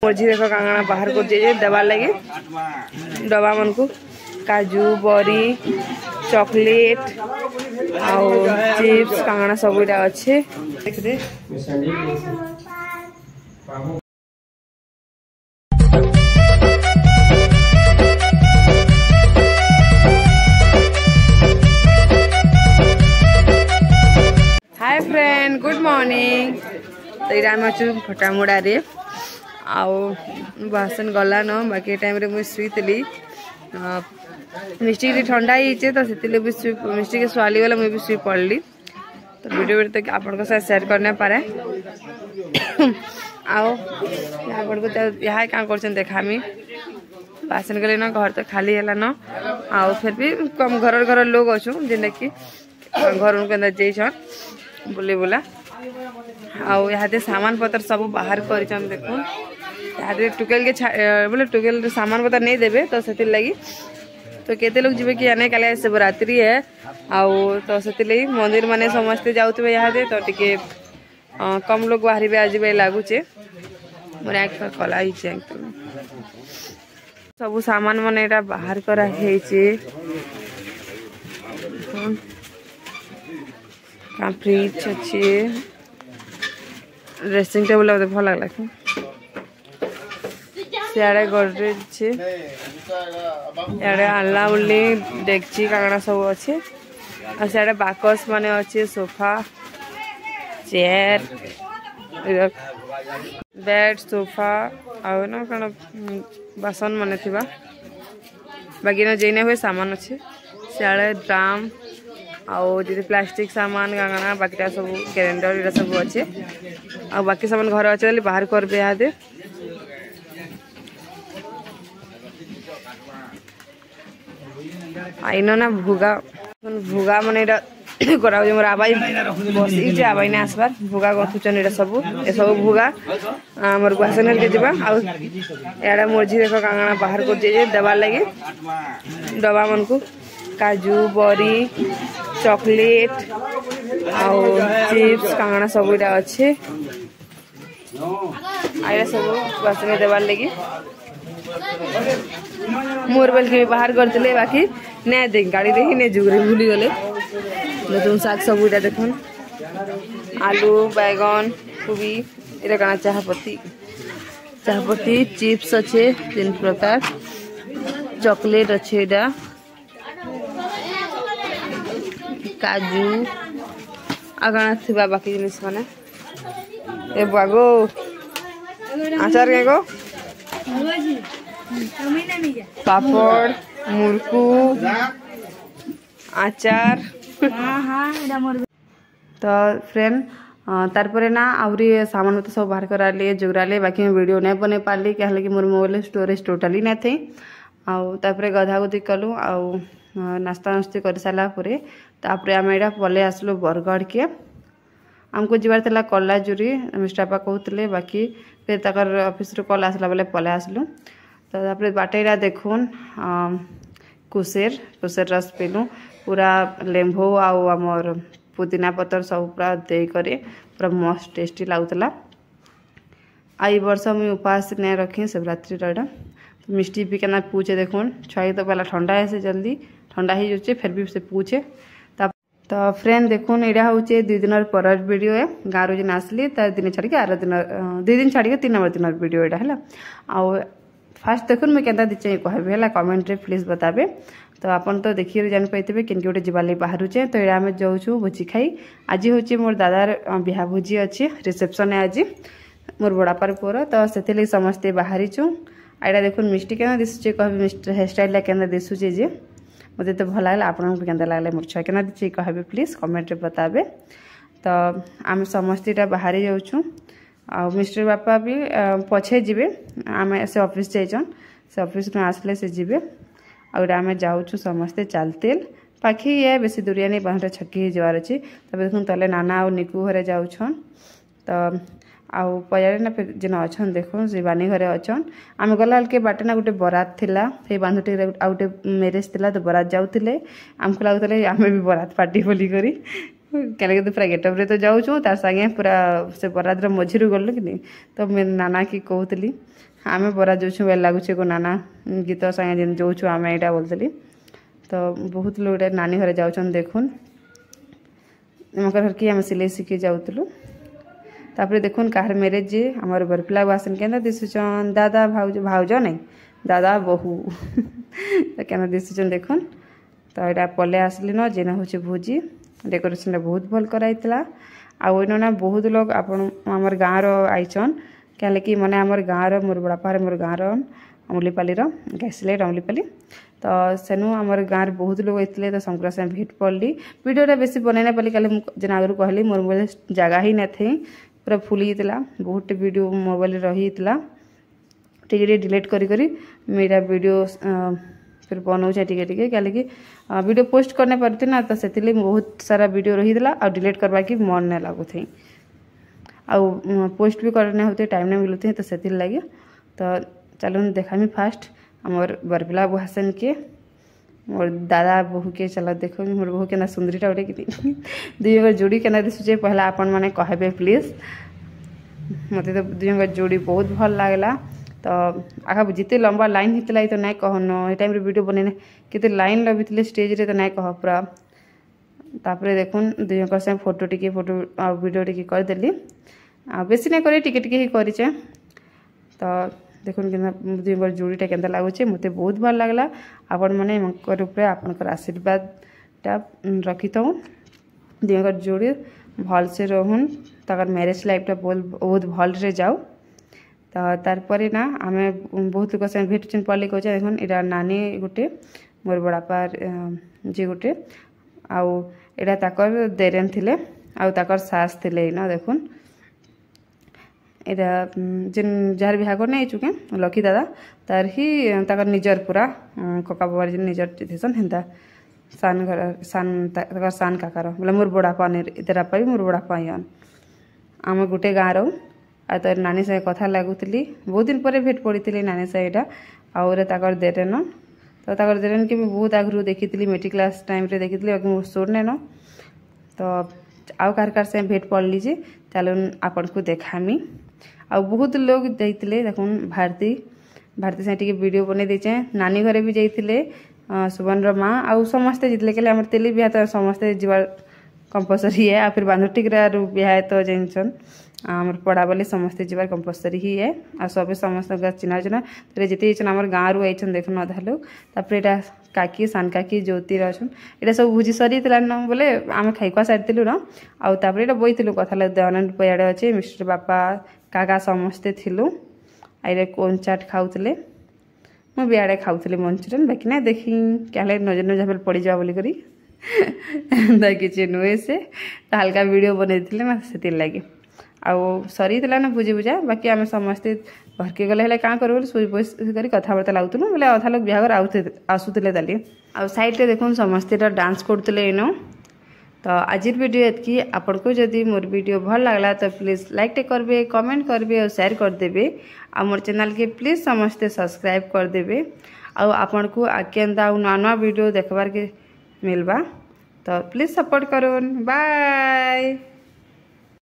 मझी देख कांगना बाहर कर देवार लगे डबा मन को काजू बरी चॉकलेट आउ चिप्स कांगना सब अच्छे देखते हाय फ्रेंड गुड मॉर्निंग तो ये आम अच्छु फटामुड़ा रे आउ बासन गला न बाकी टाइम रे मुझे शुईली मिस्टी ठंडा ही तो से मिस्टी के स्वाली गला मुझे भी शुई पड़ली तो वीडियो तक आपन साथ शेयर करने पारे आओ आपन को यहाँ क्या कर देखामी बासन गले न घर तो खाली है न आउ फिर भी कम घर घर लोग अच्छु जेनटा कि घर के जाइछन बुले बुला आउ यहाँ सामान पतर सब बाहर कर देखो यहाँ टुकेल के बोले टुकेल सामान पतर नहीं देवे तो से लगी तो केते लोग जीवे कि आने काले शिवरात्रि है आउ तो से लगी मंदिर माने समस्ते जाउतबे यहाँ दे तो टिके कम लोग बाहर आज लगुचे मोर आँख कला ही सब सामान मन यहाँ बाहर करा फ्रिज अच्छे ड्रेसिंग टेबल मत भल लगला सियाड़े गडरेज अच्छे इे आल्ला उल्ली डेक्ची कागड़ा सब अच्छे और सियाड़े बाकस माने अच्छे सोफा चेयर बेड सोफा आउ ना कौन बासन माने थिबा बाकी न जेने हुए सामान अच्छे सियाड़े ड्राम आउ जी प्लास्टिक सामान गाँगना बाकी सब कैलेंडर ये सब अच्छे आ बाकी सामान घर अच्छे बाहर कर दे आईन ना भुगा भुगा मन करा मोर आबाई बस आबाई ने आसबार भुगा गथुचन ये सब भुगा मोर बासन के जावा आड़े मझी देख कांगना बाहर कर देवार लगे डबा मन को काजू बरी चॉकलेट आउ चिप्स कांगना सब अच्छे आया सब बासन देवार लगे मोर बेल के बाहर करते बाकी नहीं देख गाड़ी देखी नहीं जुगरे भूली गले नतुन शाग सब देखन आलू बैगन कोबी ये कना चाहपत्ती चिप्स अच्छे 3 प्रकार चॉकलेट अच्छे इटा काजू आगना थिबा बाकी जिनिस माने ए बागो आचार के गो पापड़ मुरकू आचार तो फ्रेंड तारपरे ना आउरी सामान मत सब बाहर करा लिए जोगरा लिए बाकी मैं वीडियो नहीं बने पाली क्या कि मोर मोबाइल स्टोरेज टोटाली नहीं थी आउ तारपरे गधा गुधी कलु आउ नास्ता नुस्ती कर सारा तापर आम यहाँ पलि आसलु बरगढ़ के आमको जीवार था कलाजुरी मिस्टर बापा कहते बाकी फिर तक ऑफिस कल आसला बेले पलि आसलु तो तापर बाटेरा देखुन कुसेर रस पीलु पूरा लेम्बू आमर पुदीना पतर सब पूरा देकर पूरा मस्त टेस्टी लगुला आई वर्ष मुझे उपास नहीं रखी शिवरात्रि तो मिष्टी भी क्या पूछे देखुन छुआ तो पहला ठंडा है से जल्दी ठंडा ही जाए फिर भी से पूछे तो फ्रेंड देखुन यहाँ हूँ 2 दिन पर वीडियो है गाँव जिन आसली तर दिन छाड़ी आर दिन 2 दिन छाड़ी 3 नंबर दिन वीडियो यहाँ है आउ फास्ट देखुन मुझे क्या दीचे कहबी है कमेंट रे प्लीज बताबे तो आपन तो देखिए जान पाइबे कि गोटे जीवार बाहरुचे तो ये आम जाऊँ भोजी खाई आज हूँ मोर दादार बिहा भोजी अच्छी रिसेप्शन है आज मोर बड़ापार पुअर तो से समस्ते बाहरीचु आईटा देखुन मिष्टी क्या दिशुचे कह मिस्टर हेयर स्टाइल क्या दिशुचे जे मत तो भल लगे आपको के लगे मोर छुआ क्या दीचे कहबे प्लीज कमेंट रे बताबे तो आम समस्ते बाहरी जाऊँ आ मिस्टर बापा भी पछे जीवे आम से ऑफिस जाइछन से ऑफिस में आसले से जीवे आगे आम जाऊँ समस्ते चलतेल पाखी ये बेसी दूरिया नहीं 5 छक्की जवार अच्छी तब देखुन तले नाना और निकू घरे जाऊन तो आउ पजारे ना फिर जेन अच्छन देखुन शिवानी घरे अच्छन आम गला के बाटे ना गोटे बरात थिला से बांधुटी आ गोटे मेरेज थिला तो बरात जाऊले आमको लगुले आम भी बरात पार्टी बोली करी क्या तो पूरा गेटअप तो जाऊँ तार सागे पूरा से बरात मझी गलु कि तो मैं नाना की कहती आमे बरा जोछु बेल लागुचे को नाना गीत संगे जेन जोछु आमे एटा बोलतली तो बहुत लोग नानी घरे जाउछन देखुन मकर घर की आम सिलाई शिखी जाऊलु तापर देखुन कहार मैरेज जे आमर बरपिला आसन के दिशुचन दादा भाउज भाउज नहीं दादा बहु तो क्या दिशुचन देखुन तो यहाँ पले आसली न जेना हूँ भोजी डेकोरेशन बहुत भल कराइला आना बहुत लोग आमर गाँव रईचन क्या कि मैंने आमर गाँव मोर बड़ापा मोर गाँव अमलीपाली गैसलेट अमलीपाली तो सेनु आमर गाँव बहुत लोग आते तो संक्रांत से भेट पड़ली वीडियोटा बेसी बनई पाली कल जेना आगु कहली मोर मोबाइल जगह ही नहीं पूरा फुल होता बहुत वीडियो मोबाइल रही टे डिलीट करी मेरा वीडियो फिर बनाऊे टे क्या कि वीडियो पोस्ट करने पारती ना तो से बहुत सारा वीडियो रही और डिलीट करवा की मन नहीं लगुथे आउ पोस्ट भी करने होते टाइम नहीं मिलते तो से लगे तो चलो देखामी फास्ट आमर बरपिला बुहासन के मोर दादा बहु के चलो देखो मोर बहु के सुंदरीटा गोटे कि दुई जोड़ी के दिशुचे पहला आपण मैंने कहबे प्लीज मत तो दुई जोड़ी बहुत भल लगला तो आखा जिते लंबा लाइन होता तो नहीं कहन ये टाइम वीडियो बने कितने लाइन लगे स्टेज रे तो नहीं कह पूरा तापर देखुन दुई से फोटो टी फोटो वीडियो टी करदेली बेसी नहीं करे टिके ही करेचे तो देखुन कि दुई जोड़ीटा के लगुचे मत बहुत भल लगला आपण मैंने ऊपर आपंकर आशीर्वादटा रखी था दुई जोड़ी भल से रहन तक मैरेज लाइफटा बहुत भल से जाऊ तो तार ना आम बहुत लोग से भेट चिन पड़े कहे देखुन यहाँ नानी गोटे मोर बड़ापा जी गोटे आउ एटा ताकर देरेन थिले आउ ताकर सास थिले ना देखुन एटा जेन जार बिहा करने चुके लकी दादा तार ही ताकर निजर पूरा कका बाबार जेन निजर थेसन हेन्ता सान घर ताकर सान काकार बोले मोर बड़ापा इधर आपा भी मोर बड़ापा हन आम गोटे गाँव रो आ तो नानी से कथा लगुली बहुत दिन पर भेट पड़ी नानी से यहाँ आउर ताकर देरेन तो ताकर देरेन के बहुत आगु देखी मेट्रिक क्लास टाइम रे देखी सोरने न तो आउ कार से भेट पड़ली जे चलो आपन को देखामी आ बहुत लोग जाते देखुन भारती भारती से टी वीडियो बने देचे नानी घरे भी जाते सुबन माँ आउ समस्ते जितले के आम तेली बिहा तो समस्ते जीवार कंपलसरी है आ फिर बांधुटिक बिहा तो जानसन आमर पढ़ा बोले समस्ते जीवार कंपलसरी ही है आ सब समस्त चिन्हा चिन्हा तो जिते आम गाँव रू आईन देखुन अधा लोग तापर यहाँ काकी सान काकी ज्योति अच्छन यहाँ सब भोजी सरी न बोले आम खाइका सारी न आउे बहीलु कथा दयानंद पयाड़े अच्छे मिस्टर बापा काका समस्ते थिलु आइले कोन चाट खाऊले मुझे आड़े खाऊली मंचूरियन बाकी ना देखी क्या नजर नजर पड़ जा बोलिकी किसी नुहे से हल्का वीडियो बनई ना से लगे आउ सरी ना भोजी भुजा बाकी आम समस्ते घर के गले क्या करूँ शुई बस कर कथबार्ता लगुलु बोले अधा लोग बिहार आसूले ताली आ साइड देखुन समस्ते डांस करते इनो तो आज वीडियो एतकी आपन को जदि मोर वीडियो भल लगला तो प्लीज लाइक टे करबे कमेंट करबे और शेयर कर देबे आ मोर चैनल के प्लीज समस्ते सब्सक्राइब कर देबे आ आपन को आके नवा नवा वीडियो देखबार के मिलबा तो प्लीज सपोर्ट करूँ बाय।